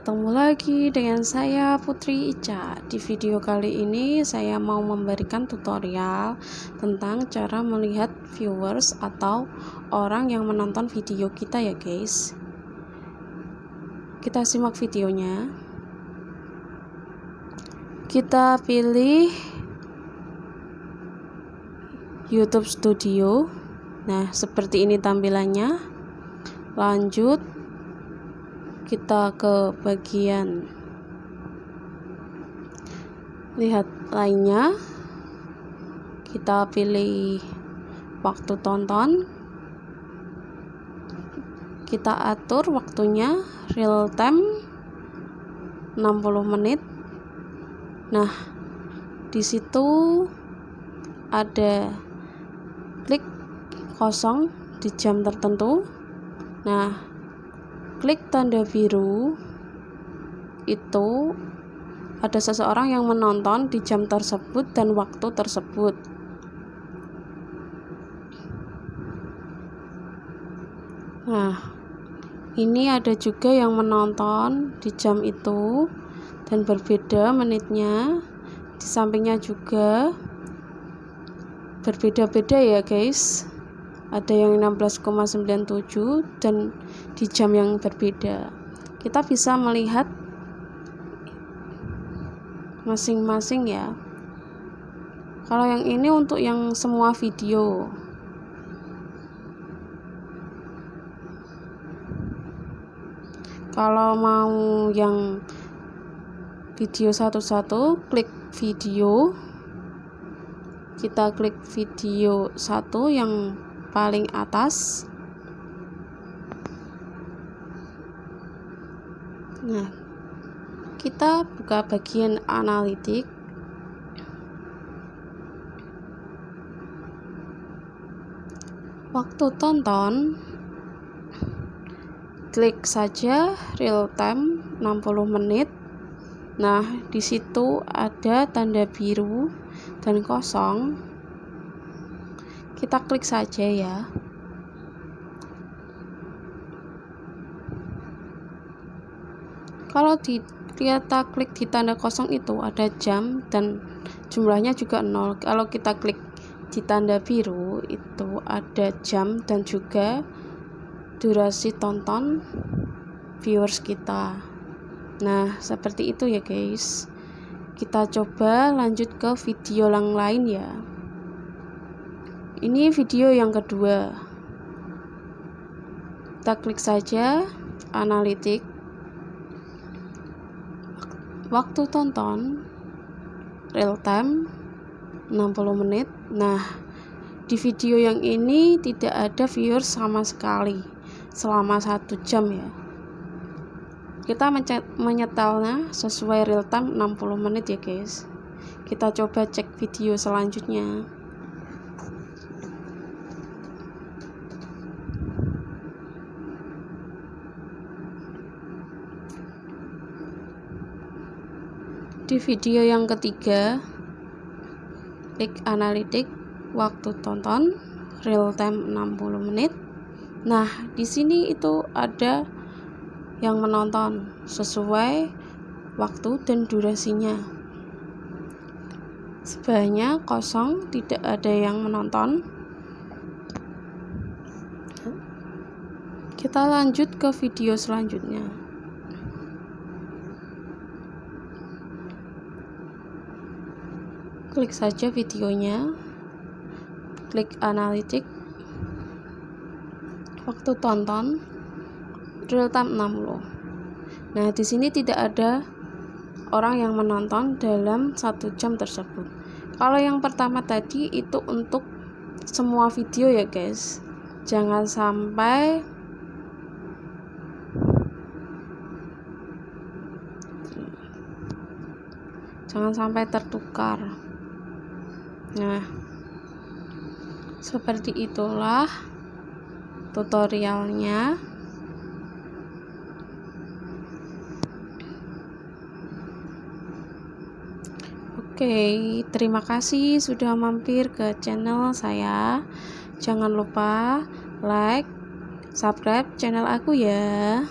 Ketemu lagi dengan saya Putri Ica. Di video kali ini saya mau memberikan tutorial tentang cara melihat viewers atau orang yang menonton video kita ya guys. Kita simak videonya. Kita pilih YouTube Studio. Nah, seperti ini tampilannya. Lanjut, kita ke bagian lihat lainnya, kita pilih waktu tonton, kita atur waktunya real time 60 menit. Nah, di situ ada klik kosong di jam tertentu. Nah, klik tanda biru itu ada seseorang yang menonton di jam tersebut dan waktu tersebut. Nah, ini ada juga yang menonton di jam itu dan berbeda menitnya. Di sampingnya juga berbeda-beda ya guys. Ada yang 16,97 dan di jam yang berbeda. Kita bisa melihat masing-masing ya. Kalau yang ini untuk yang semua video. Kalau mau yang video satu-satu, klik video. Kita klik video 1 yang paling atas. Nah, kita buka bagian analitik. Waktu tonton, klik saja real time 60 menit. Nah, di situ ada tanda biru dan kosong. Kita klik saja ya. Kalau kita klik di tanda kosong itu ada jam dan jumlahnya juga 0. Kalau kita klik di tanda biru itu ada jam dan juga durasi tonton viewers kita. Nah, seperti itu ya guys. Kita coba lanjut ke video yang lain ya. Ini video yang kedua. Kita klik saja analitik. Waktu tonton real time 60 menit. Nah, di video yang ini tidak ada viewers sama sekali selama 1 jam ya. Kita menyetelnya sesuai real time 60 menit ya guys. Kita coba cek video selanjutnya. Di video yang ketiga, klik analitik, waktu tonton real time 60 menit. Nah, di sini itu ada yang menonton sesuai waktu dan durasinya. Sebanyak kosong, tidak ada yang menonton. Kita lanjut ke video selanjutnya. Klik saja videonya, klik analitik, waktu tonton real time 60. Nah, di sini tidak ada orang yang menonton dalam 1 jam tersebut. Kalau yang pertama tadi itu untuk semua video ya guys. Jangan sampai tertukar. Nah, seperti itulah tutorialnya. Oke, terima kasih sudah mampir ke channel saya. Jangan lupa like, subscribe channel aku ya.